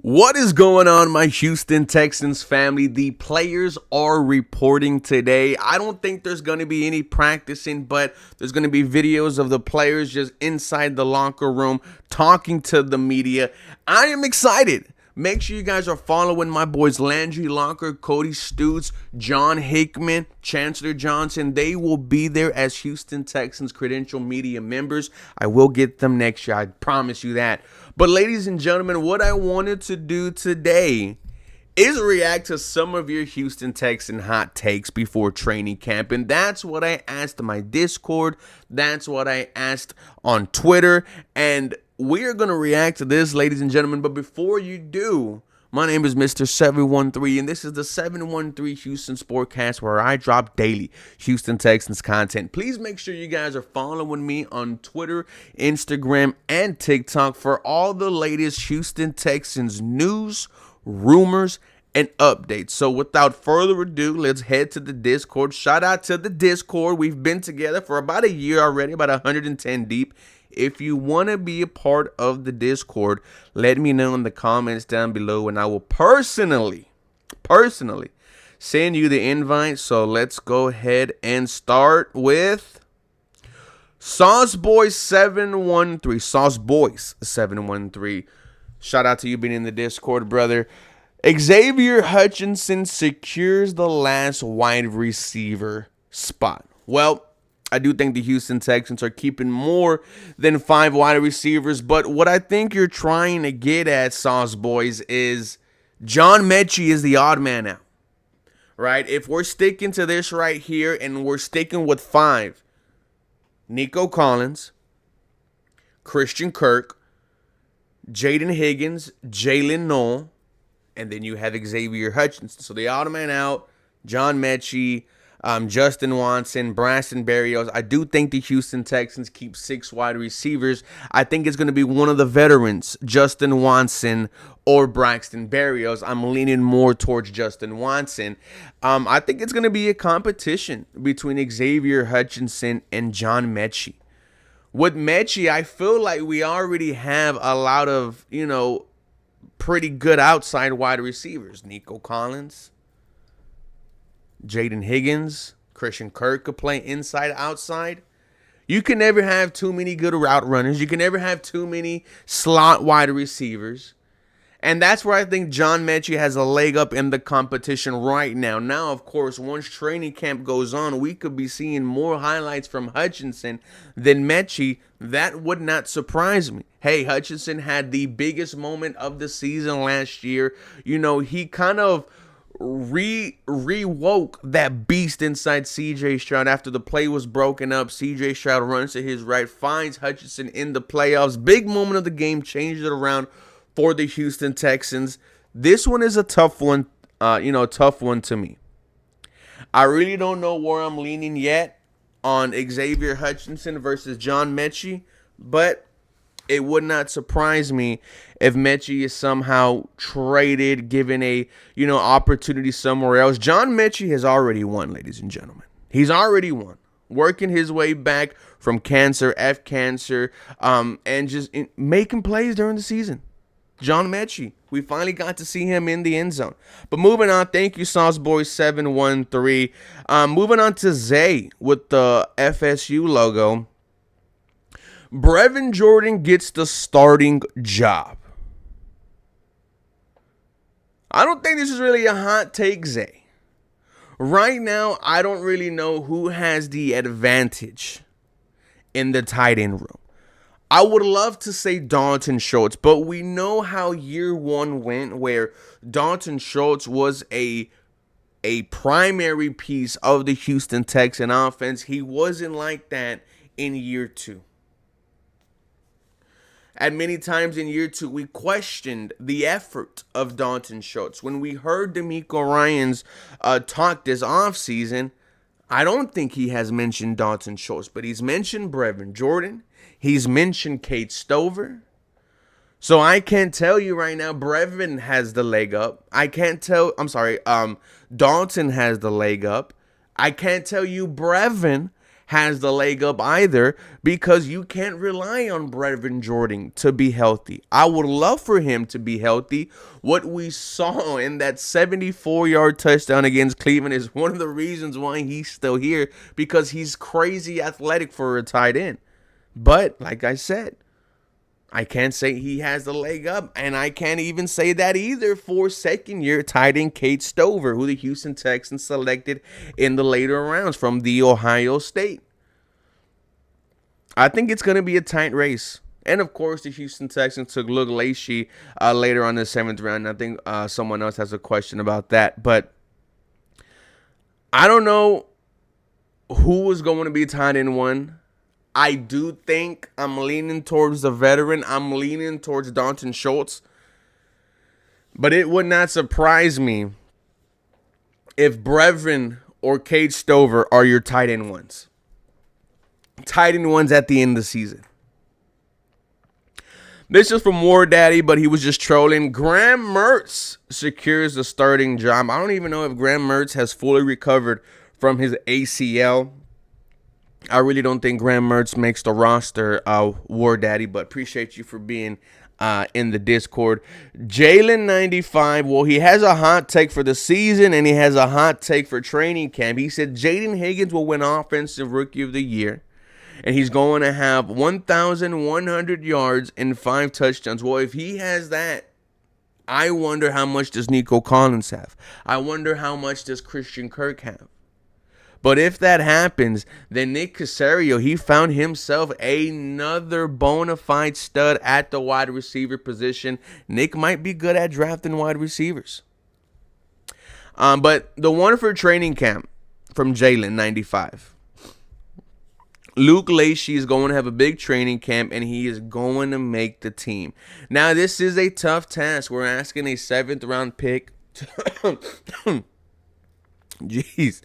What is going on, my Houston Texans family? The players are reporting today. I don't think there's going to be any practicing, but there's going to be videos of the players just inside the locker room talking to the media. I am excited. Make sure you guys are following my boys Landry Locker, Cody Stutes, John Hickman, Chancellor Johnson. They will be there as Houston Texans credential media members. I will get them next year. I promise you that. But ladies and gentlemen, what I wanted to do today is react to some of your Houston Texan hot takes before training camp. And that's what I asked my Discord. That's what I asked on Twitter. And we're going to react to this, ladies and gentlemen. But before you do, my name is Mr. 713, and this is the 713 Houston Sportcast, where I drop daily Houston Texans content. Please make sure you guys are following me on Twitter, Instagram, and TikTok for all the latest Houston Texans news, rumors, and updates. So without further ado, let's head to the Discord. Shout out to the Discord. We've been together for about a year already, about 110 deep. If you want to be a part of the Discord, let me know in the comments down below, and I will personally send you the invite. So let's go ahead and start with Sauceboy713. Sauceboys713. Shout out to you being in the Discord, brother. Xavier Hutchinson secures the last wide receiver spot. Well, I do think the Houston Texans are keeping more than 5 wide receivers, but what I think you're trying to get at, Sauce Boys, is John Mechie is the odd man out, right? If we're sticking to this right here and we're sticking with 5, Nico Collins, Christian Kirk, Jaden Higgins, Jalen Noel, and then you have Xavier Hutchinson. So the odd man out, John Mechie, Justin Watson, Braxton Berrios. I do think the Houston Texans keep 6 wide receivers. I think it's going to be one of the veterans, Justin Watson or Braxton Berrios. I'm leaning more towards Justin Watson. I think it's going to be a competition between Xavier Hutchinson and John Mechie. With Mechie, I feel like we already have a lot of, pretty good outside wide receivers. Nico Collins, Jaden Higgins, Christian Kirk could play inside, outside. You can never have too many good route runners. You can never have too many slot wide receivers. And that's where I think John Mechie has a leg up in the competition right now. Now, of course, once training camp goes on, we could be seeing more highlights from Hutchinson than Mechie. That would not surprise me. Hey, Hutchinson had the biggest moment of the season last year. He kind of rewoke that beast inside CJ Stroud after the play was broken up. CJ Stroud runs to his right, finds Hutchinson in the playoffs. Big moment of the game, changed it around for the Houston Texans. This one is a tough one, tough one to me. I really don't know where I'm leaning yet on Xavier Hutchinson versus John Mechie, but it would not surprise me if Mechie is somehow traded, given a, opportunity somewhere else. John Mechie has already won, ladies and gentlemen. He's already won. Working his way back from cancer, cancer, and just making plays during the season. John Mechie. We finally got to see him in the end zone. But moving on, thank you, Sauceboy713. Moving on to Zay with the FSU logo. Brevin Jordan gets the starting job. I don't think this is really a hot take, Zay. Right now, I don't really know who has the advantage in the tight end room. I would love to say Dalton Schultz, but we know how year one went, where Dalton Schultz was a primary piece of the Houston Texans offense. He wasn't like that in year 2. At many times in year 2, we questioned the effort of Dalton Schultz. When we heard DeMeco Ryans talk this offseason, I don't think he has mentioned Dalton Schultz, but he's mentioned Brevin Jordan. He's mentioned Kate Stover. So I can't tell you right now, Brevin has the leg up. Dalton has the leg up. I can't tell you Brevin has the leg up either, because you can't rely on Brevin Jordan to be healthy. I would love for him to be healthy. What we saw in that 74-yard touchdown against Cleveland is one of the reasons why he's still here, because he's crazy athletic for a tight end. But like I said, I can't say he has the leg up, and I can't even say that either for second-year tight end Cade Stover, who the Houston Texans selected in the later rounds from the Ohio State. I think it's going to be a tight race. And, of course, the Houston Texans took Lacy later on in the 7th round. I think someone else has a question about that. But I don't know who was going to be tight end 1. I do think I'm leaning towards the veteran. I'm leaning towards Dalton Schultz. But it would not surprise me if Brevin or Cade Stover are your tight end 1s. Tight end 1s at the end of the season. This is from War Daddy, but he was just trolling. Graham Mertz secures the starting job. I don't even know if Graham Mertz has fully recovered from his ACL. I really don't think Graham Mertz makes the roster, War Daddy, but appreciate you for being in the Discord. Jalen95, well, he has a hot take for the season, and he has a hot take for training camp. He said Jaden Higgins will win Offensive Rookie of the Year, and he's going to have 1,100 yards and 5 touchdowns. Well, if he has that, I wonder how much does Nico Collins have? I wonder how much does Christian Kirk have? But if that happens, then Nick Caserio, he found himself another bona fide stud at the wide receiver position. Nick might be good at drafting wide receivers. But the one for training camp from Jalen95. Luke Lacy is going to have a big training camp, and he is going to make the team. Now, this is a tough task. We're asking a 7th round pick. Jeez.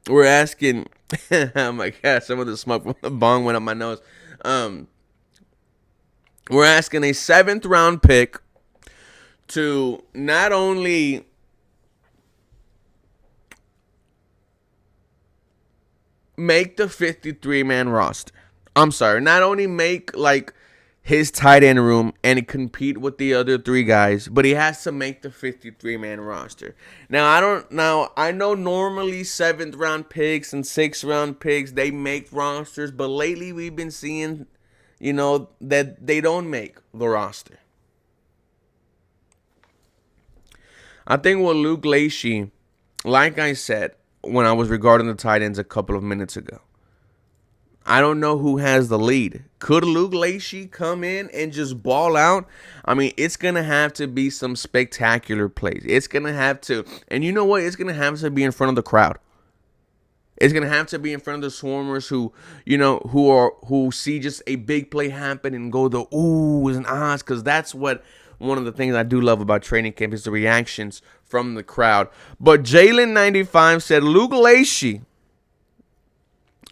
We're asking, oh my God, some of the smoke from the bong went up my nose. We're asking a 7th round pick to not only make the 53-man roster. I'm sorry, not only make like his tight end room and compete with the other 3 guys, but he has to make the 53-man roster. Now, I know normally 7th round picks and 6th round picks, they make rosters, but lately we've been seeing, that they don't make the roster. I think with Luke Lacy, like I said when I was regarding the tight ends a couple of minutes ago, I don't know who has the lead. Could Luke Lacy come in and just ball out? I mean, it's going to have to be some spectacular plays. It's going to have to, and you know what? It's going to have to be in front of the crowd. It's going to have to be in front of the swarmers who see just a big play happen and go the oohs and ahs, because that's what one of the things I do love about training camp is the reactions from the crowd. But Jalen95 said Luke Lacy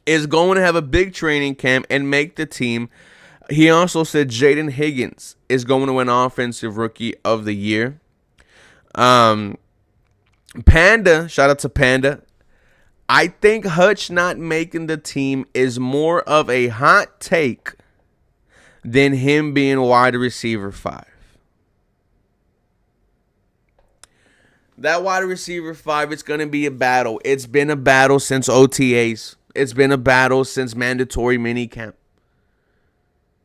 is going to have a big training camp and make the team. He also said Jaden Higgins is going to win Offensive Rookie of the Year. Panda, shout out to Panda. I think Hutch not making the team is more of a hot take than him being wide receiver 5. That wide receiver 5, it's going to be a battle. It's been a battle since OTAs. It's been a battle since mandatory minicamp.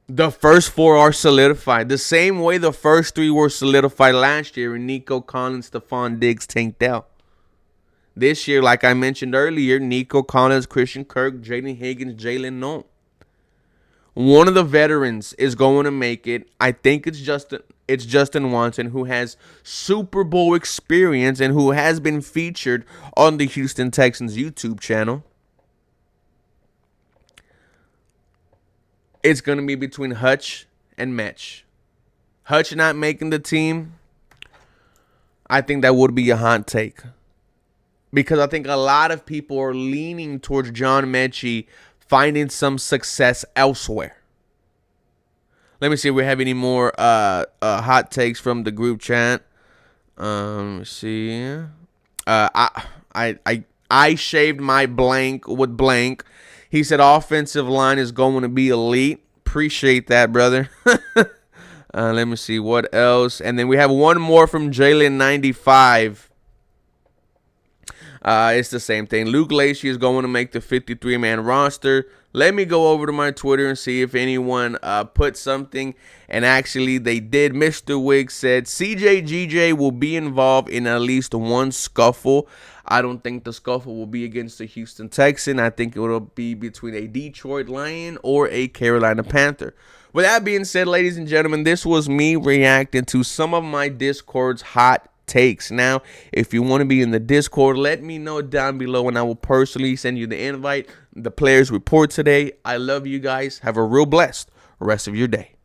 The first 4 are solidified. The same way the first 3 were solidified last year in Nico Collins, Stephon Diggs, Tank Dell. This year, like I mentioned earlier, Nico Collins, Christian Kirk, Jaden Higgins, Jalen Noel. One of the veterans is going to make it. I think it's Justin Watson, who has Super Bowl experience and who has been featured on the Houston Texans YouTube channel. It's going to be between Hutch and Metch. Hutch not making the team, I think that would be a hot take. Because I think a lot of people are leaning towards John Mechie finding some success elsewhere. Let me see if we have any more hot takes from the group chat. Let's see. I I shaved my blank with blank. He said offensive line is going to be elite. Appreciate that, brother. Let me see what else. And then we have one more from Jalen95. It's the same thing. Luke Lacy is going to make the 53-man roster. Let me go over to my Twitter and see if anyone put something. And actually, they did. Mr. Wiggs said CJ will be involved in at least one scuffle. I don't think the scuffle will be against the Houston Texans. I think it will be between a Detroit Lion or a Carolina Panther. With that being said, ladies and gentlemen, this was me reacting to some of my Discord's hot takes. Now, if you want to be in the Discord, let me know down below and I will personally send you the invite. The players report today. I love you guys. Have a real blessed rest of your day.